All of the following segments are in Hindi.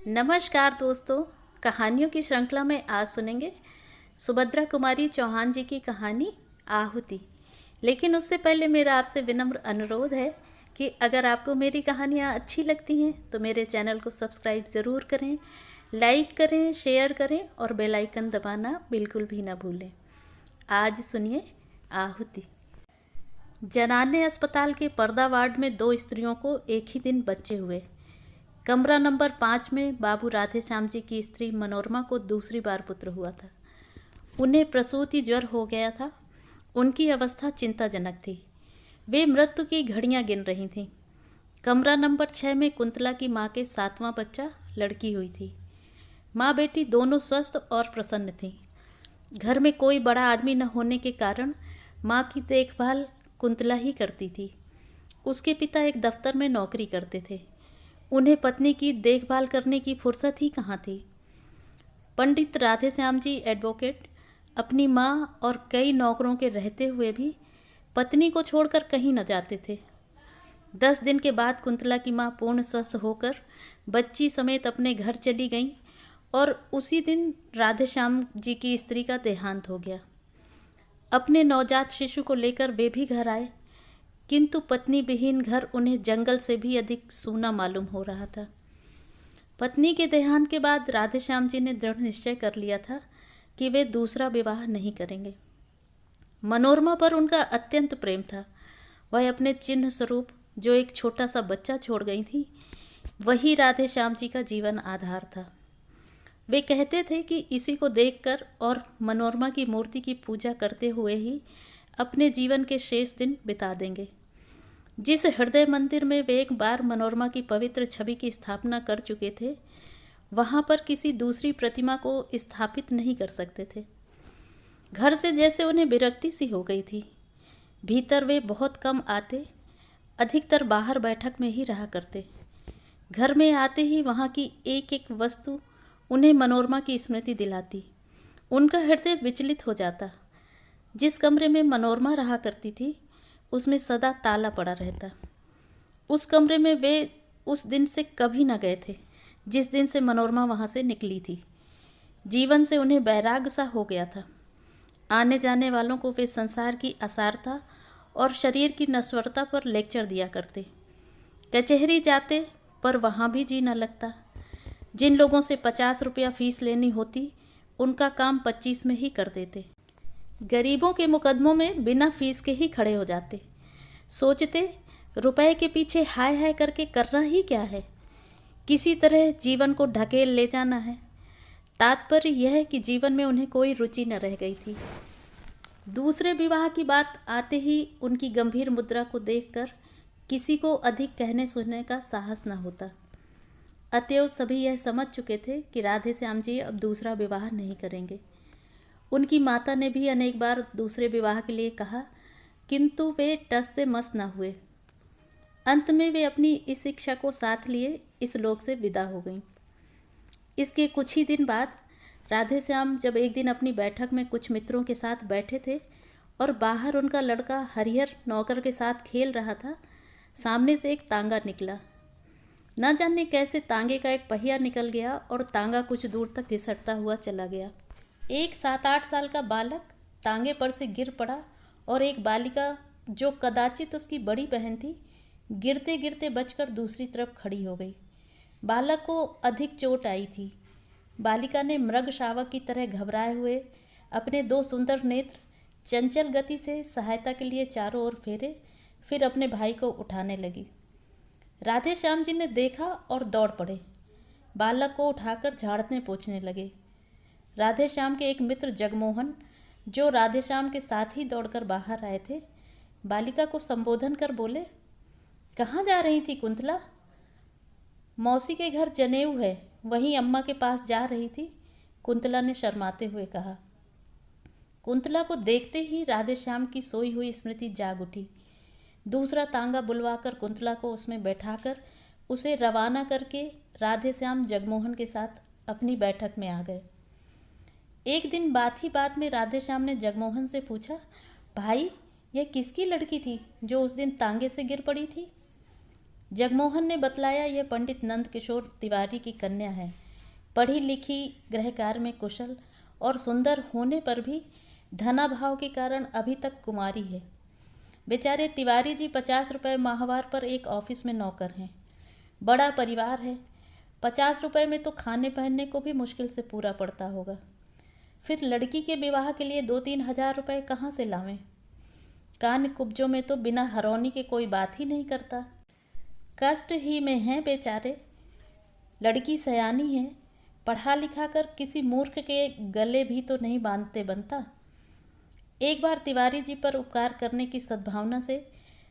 नमस्कार दोस्तों। कहानियों की श्रृंखला में आज सुनेंगे सुभद्रा कुमारी चौहान जी की कहानी आहुति। लेकिन उससे पहले मेरा आपसे विनम्र अनुरोध है कि अगर आपको मेरी कहानियाँ अच्छी लगती हैं तो मेरे चैनल को सब्सक्राइब ज़रूर करें, लाइक करें, शेयर करें और बेल आइकन दबाना बिल्कुल भी ना भूलें। आज सुनिए आहुति। जनाने अस्पताल के पर्दा वार्ड में दो स्त्रियों को एक ही दिन बच्चे हुए। कमरा नंबर 5 में बाबू राधेश्याम जी की स्त्री मनोरमा को दूसरी बार पुत्र हुआ था। उन्हें प्रसूति ज्वर हो गया था। उनकी अवस्था चिंताजनक थी। वे मृत्यु की घड़ियां गिन रही थीं। कमरा नंबर 6 में कुंतला की माँ के 7वां बच्चा लड़की हुई थी। माँ बेटी दोनों स्वस्थ और प्रसन्न थीं। घर में कोई बड़ा आदमी न होने के कारण माँ की देखभाल कुंतला ही करती थी। उसके पिता एक दफ्तर में नौकरी करते थे। उन्हें पत्नी की देखभाल करने की फुर्सत ही कहाँ थी। पंडित राधेश्याम जी एडवोकेट अपनी माँ और कई नौकरों के रहते हुए भी पत्नी को छोड़कर कहीं न जाते थे। 10 दिन के बाद कुंतला की माँ पूर्ण स्वस्थ होकर बच्ची समेत अपने घर चली गईं और उसी दिन राधेश्याम जी की स्त्री का देहांत हो गया। अपने नवजात शिशु को लेकर वे भी घर आए, किंतु पत्नी विहीन घर उन्हें जंगल से भी अधिक सूना मालूम हो रहा था। पत्नी के देहांत के बाद राधेश्याम जी ने दृढ़ निश्चय कर लिया था कि वे दूसरा विवाह नहीं करेंगे। मनोरमा पर उनका अत्यंत प्रेम था। वह अपने चिन्ह स्वरूप जो एक छोटा सा बच्चा छोड़ गई थी, वही राधेश्याम जी का जीवन आधार था। वे कहते थे कि इसी को देखकर और मनोरमा की मूर्ति की पूजा करते हुए ही अपने जीवन के शेष दिन बिता देंगे। जिस हृदय मंदिर में वे एक बार मनोरमा की पवित्र छवि की स्थापना कर चुके थे, वहाँ पर किसी दूसरी प्रतिमा को स्थापित नहीं कर सकते थे। घर से जैसे उन्हें विरक्ति सी हो गई थी। भीतर वे बहुत कम आते, अधिकतर बाहर बैठक में ही रहा करते। घर में आते ही वहाँ की एक एक वस्तु उन्हें मनोरमा की स्मृति दिलाती। उनका हृदय विचलित हो जाता। जिस कमरे में मनोरमा रहा करती थी, उसमें सदा ताला पड़ा रहता। उस कमरे में वे उस दिन से कभी न गए थे जिस दिन से मनोरमा वहाँ से निकली थी। जीवन से उन्हें वैराग्य सा हो गया था। आने जाने वालों को वे संसार की असारता और शरीर की नश्वरता पर लेक्चर दिया करते। कचहरी जाते पर वहाँ भी जी न लगता। जिन लोगों से 50 रुपया फीस लेनी होती, उनका काम 25 में ही कर देते। गरीबों के मुकदमों में बिना फीस के ही खड़े हो जाते। सोचते रुपए के पीछे हाय हाय करके करना ही क्या है, किसी तरह जीवन को ढकेल ले जाना है। तात्पर्य यह है कि जीवन में उन्हें कोई रुचि न रह गई थी। दूसरे विवाह की बात आते ही उनकी गंभीर मुद्रा को देखकर किसी को अधिक कहने सुनने का साहस न होता। अतएव सभी यह समझ चुके थे कि राधेश्याम जी अब दूसरा विवाह नहीं करेंगे। उनकी माता ने भी अनेक बार दूसरे विवाह के लिए कहा, किंतु वे टस से मस न हुए। अंत में वे अपनी इस इच्छा को साथ लिए इस लोक से विदा हो गईं। इसके कुछ ही दिन बाद राधेश्याम जब एक दिन अपनी बैठक में कुछ मित्रों के साथ बैठे थे और बाहर उनका लड़का हरिहर नौकर के साथ खेल रहा था, सामने से एक तांगा निकला। न जाने कैसे तांगे का एक पहिया निकल गया और तांगा कुछ दूर तक घिसटता हुआ चला गया। एक 7-8 साल का बालक तांगे पर से गिर पड़ा और एक बालिका जो कदाचित उसकी बड़ी बहन थी, गिरते गिरते बचकर दूसरी तरफ खड़ी हो गई। बालक को अधिक चोट आई थी। बालिका ने मृग शावक की तरह घबराए हुए अपने 2 सुंदर नेत्र चंचल गति से सहायता के लिए चारों ओर फेरे, फिर अपने भाई को उठाने लगी। राधेश्याम जी ने देखा और दौड़ पड़े। बालक को उठाकर झाड़ने पोंछने लगे। राधेश्याम के एक मित्र जगमोहन, जो राधेश्याम के साथ ही दौड़कर बाहर आए थे, बालिका को संबोधन कर बोले, कहाँ जा रही थी कुंतला? मौसी के घर जनेऊ है, वहीं अम्मा के पास जा रही थी, कुंतला ने शर्माते हुए कहा। कुंतला को देखते ही राधेश्याम की सोई हुई स्मृति जाग उठी। दूसरा तांगा बुलवाकर कुंतला को उसमें बैठाकर उसे रवाना करके राधेश्याम जगमोहन के साथ अपनी बैठक में आ गए। एक दिन बात ही बात में राधेश्याम ने जगमोहन से पूछा, भाई, यह किसकी लड़की थी जो उस दिन तांगे से गिर पड़ी थी? जगमोहन ने बतलाया, यह पंडित नंद किशोर तिवारी की कन्या है। पढ़ी लिखी, गृह कार्य में कुशल और सुंदर होने पर भी धनाभाव के कारण अभी तक कुमारी है। बेचारे तिवारी जी 50 रुपये माहवार पर एक ऑफिस में नौकर हैं। बड़ा परिवार है, 50 रुपये में तो खाने पहनने को भी मुश्किल से पूरा पड़ता होगा। फिर लड़की के विवाह के लिए 2-3 हज़ार रुपये कहाँ से लावें? कान कुब्जों में तो बिना हरौनी के कोई बात ही नहीं करता। कष्ट ही में हैं बेचारे। लड़की सयानी है, पढ़ा लिखा कर किसी मूर्ख के गले भी तो नहीं बांधते बनता। एक बार तिवारी जी पर उपकार करने की सद्भावना से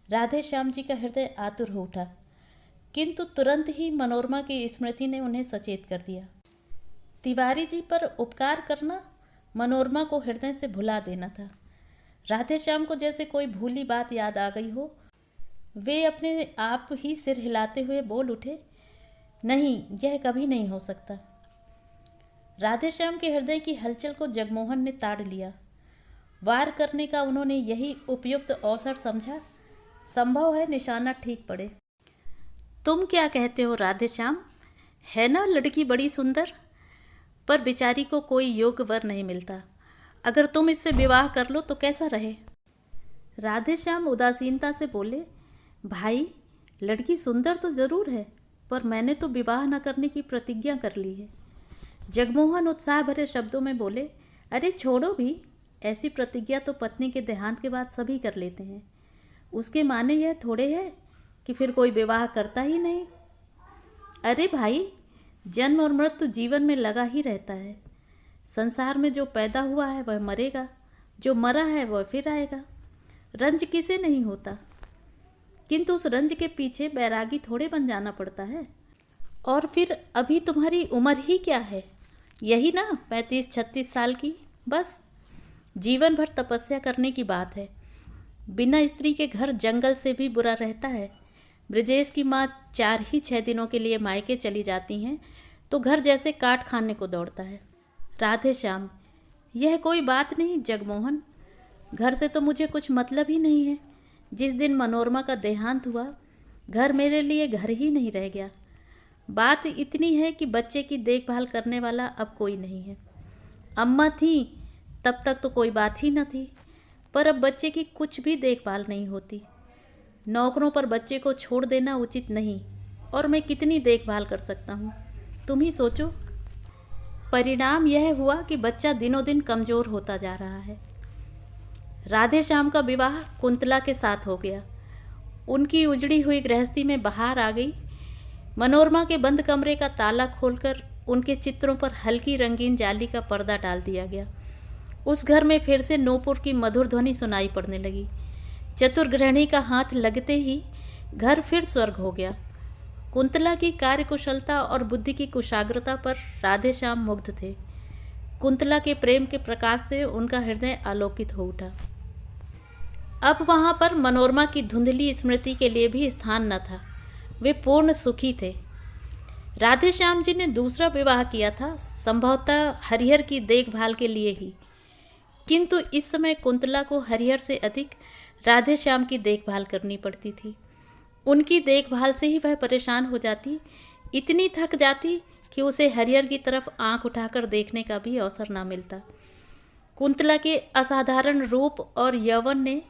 राधे श्याम जी का हृदय आतुर हो उठा, किंतु तुरंत ही मनोरमा की स्मृति ने उन्हें सचेत कर दिया। तिवारी जी पर उपकार करना मनोरमा को हृदय से भुला देना था। राधे श्याम को जैसे कोई भूली बात याद आ गई हो। वे अपने आप ही सिर हिलाते हुए बोल उठे, नहीं, यह कभी नहीं हो सकता। राधे श्याम के हृदय की हलचल को जगमोहन ने ताड़ लिया। वार करने का उन्होंने यही उपयुक्त अवसर समझा। संभव है निशाना ठीक पड़े। तुम क्या कहते हो राधे श्याम? है ना लड़की बड़ी सुंदर, पर बेचारी को कोई योग्य वर नहीं मिलता। अगर तुम इससे विवाह कर लो तो कैसा रहे? राधे श्याम उदासीनता से बोले, भाई, लड़की सुंदर तो जरूर है, पर मैंने तो विवाह न करने की प्रतिज्ञा कर ली है। जगमोहन उत्साह भरे शब्दों में बोले, अरे छोड़ो भी, ऐसी प्रतिज्ञा तो पत्नी के देहांत के बाद सभी कर लेते हैं। उसके माने यह थोड़े है कि फिर कोई विवाह करता ही नहीं। अरे भाई, जन्म और मृत्यु जीवन में लगा ही रहता है। संसार में जो पैदा हुआ है वह मरेगा, जो मरा है वह फिर आएगा। रंज किसे नहीं होता, किंतु उस रंज के पीछे बैरागी थोड़े बन जाना पड़ता है। और फिर अभी तुम्हारी उम्र ही क्या है? यही ना 35-36 साल की। बस जीवन भर तपस्या करने की बात है। बिना स्त्री के घर जंगल से भी बुरा रहता है। ब्रजेश की माँ 4 ही 6 दिनों के लिए मायके चली जाती हैं तो घर जैसे काट खाने को दौड़ता है। राधे श्याम, यह कोई बात नहीं जगमोहन, घर से तो मुझे कुछ मतलब ही नहीं है। जिस दिन मनोरमा का देहांत हुआ, घर मेरे लिए घर ही नहीं रह गया। बात इतनी है कि बच्चे की देखभाल करने वाला अब कोई नहीं है। अम्मा थीं तब तक तो कोई बात ही न थी, पर अब बच्चे की कुछ भी देखभाल नहीं होती। नौकरों पर बच्चे को छोड़ देना उचित नहीं, और मैं कितनी देखभाल कर सकता हूँ, तुम ही सोचो। परिणाम यह हुआ कि बच्चा दिनों दिन कमज़ोर होता जा रहा है। राधे श्याम का विवाह कुंतला के साथ हो गया। उनकी उजड़ी हुई गृहस्थी में बहार आ गई। मनोरमा के बंद कमरे का ताला खोलकर उनके चित्रों पर हल्की रंगीन जाली का पर्दा डाल दिया गया। उस घर में फिर से नूपुर की मधुर ध्वनि सुनाई पड़ने लगी। चतुर गृहिणी का हाथ लगते ही घर फिर स्वर्ग हो गया। कुंतला की कार्यकुशलता और बुद्धि की कुशाग्रता पर राधे श्याम मुग्ध थे। कुंतला के प्रेम के प्रकाश से उनका हृदय आलोकित हो उठा। अब वहाँ पर मनोरमा की धुंधली स्मृति के लिए भी स्थान न था। वे पूर्ण सुखी थे। राधे श्याम जी ने दूसरा विवाह किया था, संभवतः हरिहर की देखभाल के लिए ही, किंतु इस समय कुंतला को हरिहर से अधिक राधे श्याम की देखभाल करनी पड़ती थी। उनकी देखभाल से ही वह परेशान हो जाती, इतनी थक जाती कि उसे हरिहर की तरफ आंख उठाकर देखने का भी अवसर ना मिलता। कुंतला के असाधारण रूप और यौवन ने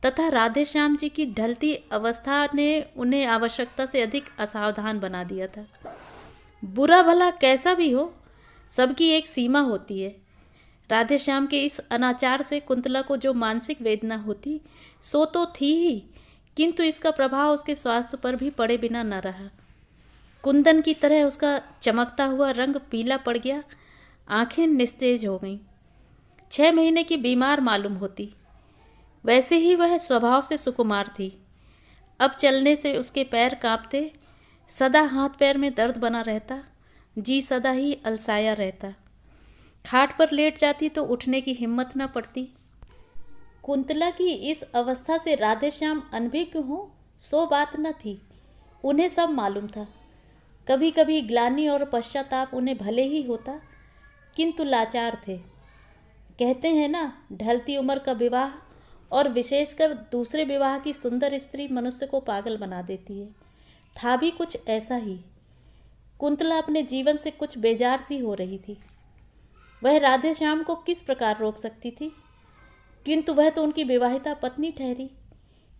तथा राधे श्याम जी की ढलती अवस्था ने उन्हें आवश्यकता से अधिक असावधान बना दिया था। बुरा भला कैसा भी हो, सबकी एक सीमा होती है। राधे श्याम के इस अनाचार से कुंतला को जो मानसिक वेदना होती सो तो थी ही, किंतु इसका प्रभाव उसके स्वास्थ्य पर भी पड़े बिना न रहा। कुंदन की तरह उसका चमकता हुआ रंग पीला पड़ गया, आंखें निस्तेज हो गईं। 6 महीने की बीमार मालूम होती। वैसे ही वह स्वभाव से सुकुमार थी। अब चलने से उसके पैर कांपते, सदा हाथ पैर में दर्द बना रहता, जी सदा ही अलसाया रहता। खाट पर लेट जाती तो उठने की हिम्मत न पड़ती। कुंतला की इस अवस्था से राधे श्याम अनभिज्ञ हो सो बात न थी, उन्हें सब मालूम था। कभी कभी ग्लानि और पश्चाताप उन्हें भले ही होता, किंतु लाचार थे। कहते हैं ना, ढलती उम्र का विवाह और विशेषकर दूसरे विवाह की सुंदर स्त्री मनुष्य को पागल बना देती है। था भी कुछ ऐसा ही। कुंतला अपने जीवन से कुछ बेजार सी हो रही थी। वह राधे श्याम को किस प्रकार रोक सकती थी, किंतु वह तो उनकी विवाहिता पत्नी ठहरी,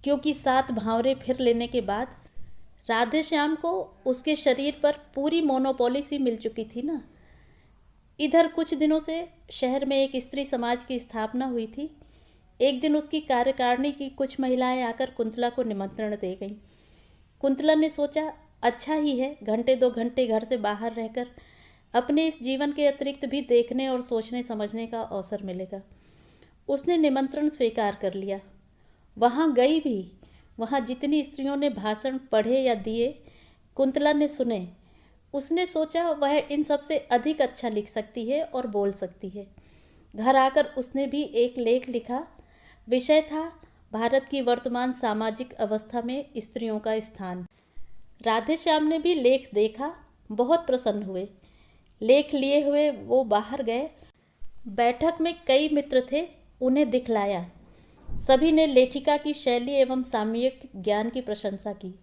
क्योंकि 7 भांवरे फिर लेने के बाद राधे श्याम को उसके शरीर पर पूरी मोनोपोली सी मिल चुकी थी ना। इधर कुछ दिनों से शहर में एक स्त्री समाज की स्थापना हुई थी। एक दिन उसकी कार्यकारिणी की कुछ महिलाएं आकर कुंतला को निमंत्रण दे गईं। कुंतला ने सोचा, अच्छा ही है, घंटे 2 घंटे घर से बाहर रहकर अपने इस जीवन के अतिरिक्त भी देखने और सोचने समझने का अवसर मिलेगा। उसने निमंत्रण स्वीकार कर लिया। वहाँ गई भी। वहाँ जितनी स्त्रियों ने भाषण पढ़े या दिए, कुंतला ने सुने। उसने सोचा वह इन सब से अधिक अच्छा लिख सकती है और बोल सकती है। घर आकर उसने भी एक लेख लिखा। विषय था भारत की वर्तमान सामाजिक अवस्था में स्त्रियों का स्थान। राधे श्याम ने भी लेख देखा, बहुत प्रसन्न हुए। लेख लिए हुए वो बाहर गए। बैठक में कई मित्र थे, उन्हें दिखलाया। सभी ने लेखिका की शैली एवं सामयिक ज्ञान की प्रशंसा की।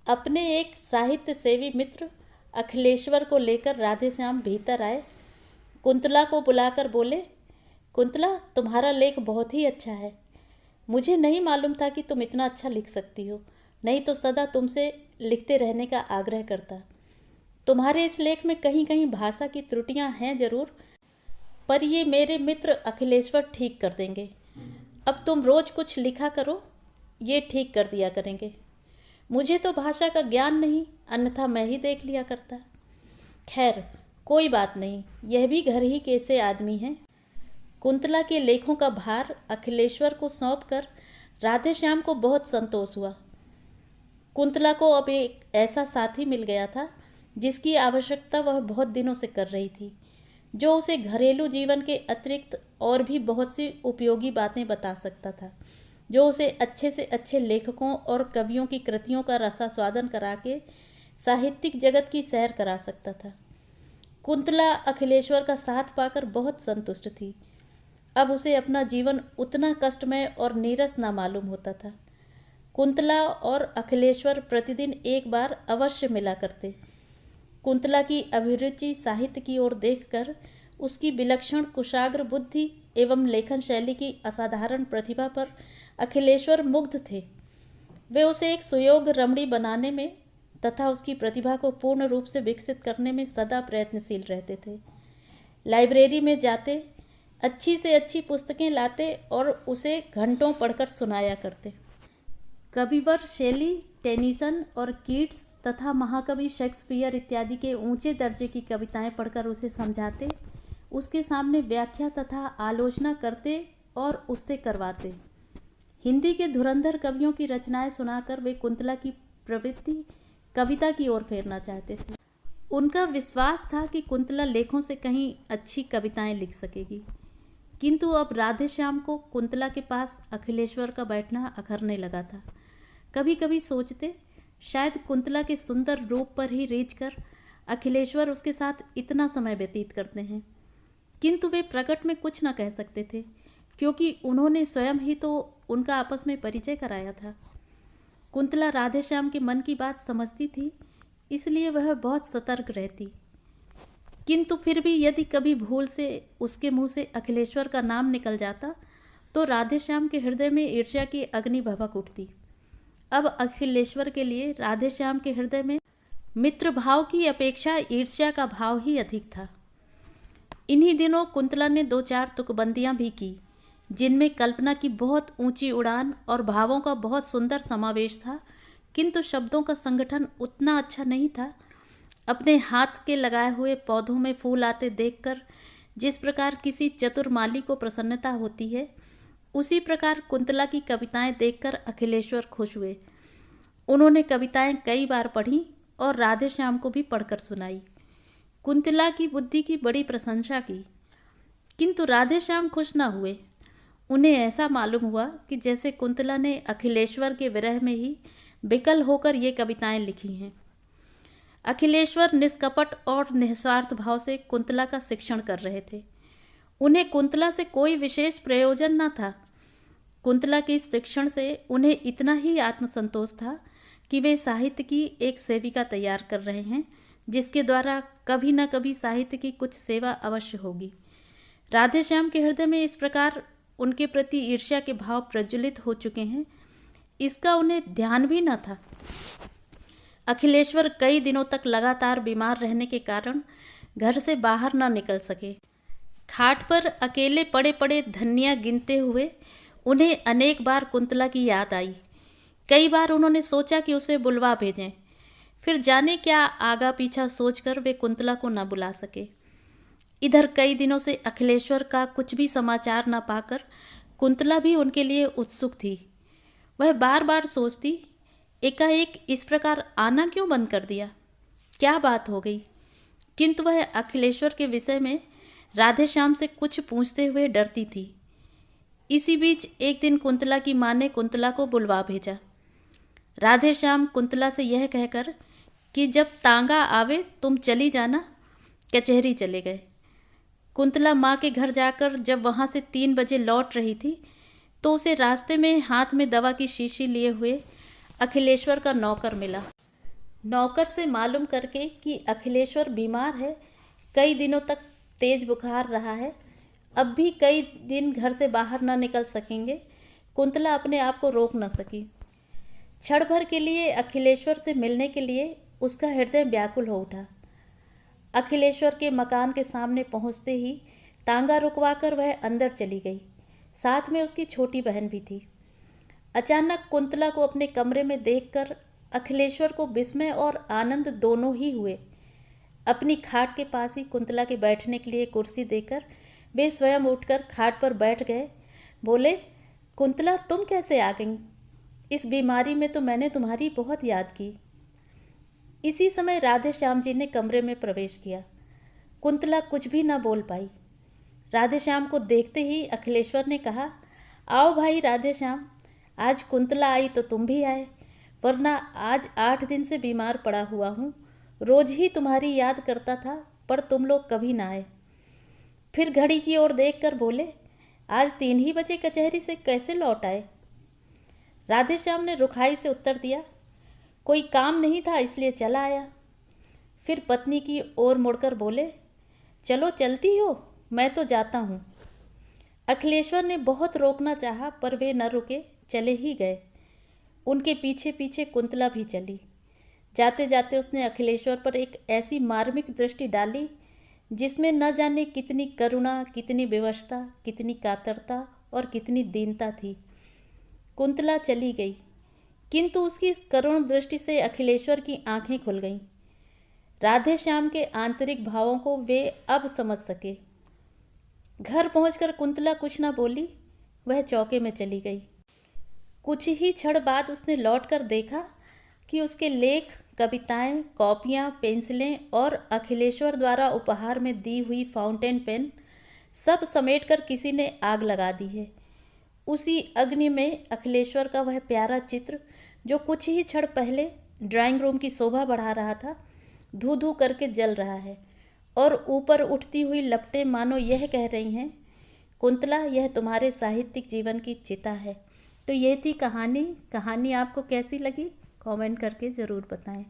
अपने एक साहित्य सेवी मित्र अखिलेश्वर को लेकर राधे श्याम भीतर आए। कुंतला को बुलाकर बोले, कुंतला, तुम्हारा लेख बहुत ही अच्छा है। मुझे नहीं मालूम था कि तुम इतना अच्छा लिख सकती हो, नहीं तो सदा तुमसे लिखते रहने का आग्रह करता। तुम्हारे इस लेख में कहीं कहीं भाषा की त्रुटियां हैं जरूर, पर ये मेरे मित्र अखिलेश्वर ठीक कर देंगे। अब तुम रोज कुछ लिखा करो, ये ठीक कर दिया करेंगे। मुझे तो भाषा का ज्ञान नहीं, अन्यथा मैं ही देख लिया करता। खैर, कोई बात नहीं, यह भी घर ही के से आदमी हैं। कुंतला के लेखों का भार अखिलेश्वर को सौंपकर राधे श्याम को बहुत संतोष हुआ। कुंतला को अब एक ऐसा साथी मिल गया था जिसकी आवश्यकता वह बहुत दिनों से कर रही थी, जो उसे घरेलू जीवन के अतिरिक्त और भी बहुत सी उपयोगी बातें बता सकता था, जो उसे अच्छे से अच्छे लेखकों और कवियों की कृतियों का रसास्वादन करा के साहित्यिक जगत की सैर करा सकता था। कुंतला अखिलेश्वर का साथ पाकर बहुत संतुष्ट थी। अब उसे अपना जीवन उतना कष्टमय और नीरस ना मालूम होता था। कुंतला और अखिलेश्वर प्रतिदिन एक बार अवश्य मिला करते। कुंतला की अभिरुचि साहित्य की ओर देखकर उसकी विलक्षण कुशाग्र बुद्धि एवं लेखन शैली की असाधारण प्रतिभा पर अखिलेश्वर मुग्ध थे। वे उसे एक सुयोग्य रमणी बनाने में तथा उसकी प्रतिभा को पूर्ण रूप से विकसित करने में सदा प्रयत्नशील रहते थे। लाइब्रेरी में जाते, अच्छी से अच्छी पुस्तकें लाते और उसे घंटों पढ़कर सुनाया करते। कविवर शेली, टेनिसन और कीट्स तथा महाकवि शेक्सपियर इत्यादि के ऊंचे दर्जे की कविताएं पढ़कर उसे समझाते, उसके सामने व्याख्या तथा आलोचना करते और उससे करवाते। हिंदी के धुरंधर कवियों की रचनाएं सुनाकर वे कुंतला की प्रवृत्ति कविता की ओर फेरना चाहते थे। उनका विश्वास था कि कुंतला लेखों से कहीं अच्छी कविताएं लिख सकेगी, किंतु अब राधे श्याम को कुंतला के पास अखिलेश्वर का बैठना अखरने लगा था। कभी कभी सोचते, शायद कुंतला के सुंदर रूप पर ही रीझ कर अखिलेश्वर उसके साथ इतना समय व्यतीत करते हैं, किंतु वे प्रकट में कुछ न कह सकते थे, क्योंकि उन्होंने स्वयं ही तो उनका आपस में परिचय कराया था। कुंतला राधे श्याम के मन की बात समझती थी, इसलिए वह बहुत सतर्क रहती, किंतु फिर भी यदि कभी भूल से उसके मुंह से अखिलेश्वर का नाम निकल जाता तो राधे श्याम के हृदय में ईर्ष्या की अग्नि भभक उठती। अब अखिलेश्वर के लिए राधे श्याम के हृदय में मित्र भाव की अपेक्षा ईर्ष्या का भाव ही अधिक था। इन्हीं दिनों कुंतला ने 2-4 तुकबंदियां भी की, जिनमें कल्पना की बहुत ऊंची उड़ान और भावों का बहुत सुंदर समावेश था, किंतु शब्दों का संगठन उतना अच्छा नहीं था। अपने हाथ के लगाए हुए पौधों में फूल आते देखकर जिस प्रकार किसी चतुर माली को प्रसन्नता होती है, उसी प्रकार कुंतला की कविताएं देखकर अखिलेश्वर खुश हुए। उन्होंने कविताएं कई बार पढ़ीं और राधे श्याम को भी पढ़कर सुनाई। कुंतला की बुद्धि की बड़ी प्रशंसा की, किंतु राधे श्याम खुश न हुए। उन्हें ऐसा मालूम हुआ कि जैसे कुंतला ने अखिलेश्वर के विरह में ही विकल होकर ये कविताएं लिखी हैं। अखिलेश्वर निष्कपट और निस्वार्थ भाव से कुंतला का शिक्षण कर रहे थे। उन्हें कुंतला से कोई विशेष प्रयोजन न था। कुंतला के इस शिक्षण से उन्हें इतना ही आत्मसंतोष था कि वे साहित्य की एक सेविका तैयार कर रहे हैं, जिसके द्वारा कभी न कभी साहित्य की कुछ सेवा अवश्य होगी। राधेश्याम के हृदय में इस प्रकार उनके प्रति ईर्ष्या के भाव प्रज्वलित हो चुके हैं, इसका उन्हें ध्यान भी न था। अखिलेश्वर कई दिनों तक लगातार बीमार रहने के कारण घर से बाहर न निकल सके। खाट पर अकेले पड़े पड़े धनिया गिनते हुए उन्हें अनेक बार कुंतला की याद आई। कई बार उन्होंने सोचा कि उसे बुलवा भेजें, फिर जाने क्या आगा पीछा सोचकर वे कुंतला को न बुला सके। इधर कई दिनों से अखिलेश्वर का कुछ भी समाचार न पाकर कुंतला भी उनके लिए उत्सुक थी। वह बार बार सोचती, एकाएक इस प्रकार आना क्यों बंद कर दिया, क्या बात हो गई। किंतु वह अखिलेश्वर के विषय में राधेश्याम से कुछ पूछते हुए डरती थी। इसी बीच एक दिन कुंतला की माँ ने कुंतला को बुलवा भेजा। राधेश्याम कुंतला से यह कहकर कि जब तांगा आवे तुम चली जाना, कचहरी चले गए। कुंतला माँ के घर जाकर जब वहाँ से 3 बजे लौट रही थी तो उसे रास्ते में हाथ में दवा की शीशी लिए हुए अखिलेश्वर का नौकर मिला। नौकर से मालूम करके कि अखिलेश्वर बीमार है, कई दिनों तक तेज बुखार रहा है, अब भी कई दिन घर से बाहर न निकल सकेंगे, कुंतला अपने आप को रोक न सकी। क्षण भर के लिए अखिलेश्वर से मिलने के लिए उसका हृदय व्याकुल हो उठा। अखिलेश्वर के मकान के सामने पहुंचते ही तांगा रुकवाकर वह अंदर चली गई। साथ में उसकी छोटी बहन भी थी। अचानक कुंतला को अपने कमरे में देखकर अखिलेश्वर को विस्मय और आनंद दोनों ही हुए। अपनी खाट के पास ही कुंतला के बैठने के लिए कुर्सी देकर वे स्वयं उठकर खाट पर बैठ गए। बोले, कुंतला तुम कैसे आ गई? इस बीमारी में तो मैंने तुम्हारी बहुत याद की। इसी समय राधेश्याम जी ने कमरे में प्रवेश किया। कुंतला कुछ भी न बोल पाई। राधेश्याम को देखते ही अखिलेश्वर ने कहा, आओ भाई राधेश्याम, आज कुंतला आई तो तुम भी आए, वरना आज 8 दिन से बीमार पड़ा हुआ हूँ। रोज ही तुम्हारी याद करता था, पर तुम लोग कभी ना आए। फिर घड़ी की ओर देखकर बोले, आज 3 ही बजे कचहरी से कैसे लौट आए? राधेश्याम ने रुखाई से उत्तर दिया, कोई काम नहीं था इसलिए चला आया। फिर पत्नी की ओर मुड़कर बोले, चलो चलती हो, मैं तो जाता हूँ। अखिलेश्वर ने बहुत रोकना चाहा पर वे न रुके, चले ही गए। उनके पीछे पीछे कुंतला भी चली। जाते जाते उसने अखिलेश्वर पर एक ऐसी मार्मिक दृष्टि डाली जिसमें न जाने कितनी करुणा, कितनी विवशता, कितनी कातरता और कितनी दीनता थी। कुंतला चली गई, किंतु उसकी इस करुण दृष्टि से अखिलेश्वर की आंखें खुल गईं। राधेश्याम के आंतरिक भावों को वे अब समझ सके। घर पहुंचकर कुंतला कुछ न बोली, वह चौके में चली गई। कुछ ही क्षण बाद उसने लौटकर देखा कि उसके लेख, कविताएं, कॉपियां, पेंसिलें और अखिलेश्वर द्वारा उपहार में दी हुई फाउंटेन पेन सब समेटकर किसी ने आग लगा दी है। उसी अग्नि में अखिलेश्वर का वह प्यारा चित्र, जो कुछ ही क्षण पहले ड्राइंग रूम की शोभा बढ़ा रहा था, धू धू करके जल रहा है और ऊपर उठती हुई लपटें मानो यह कह रही हैं, कुंतला, यह तुम्हारे साहित्यिक जीवन की चिता है। तो ये थी कहानी। कहानी आपको कैसी लगी कमेंट करके ज़रूर बताएं।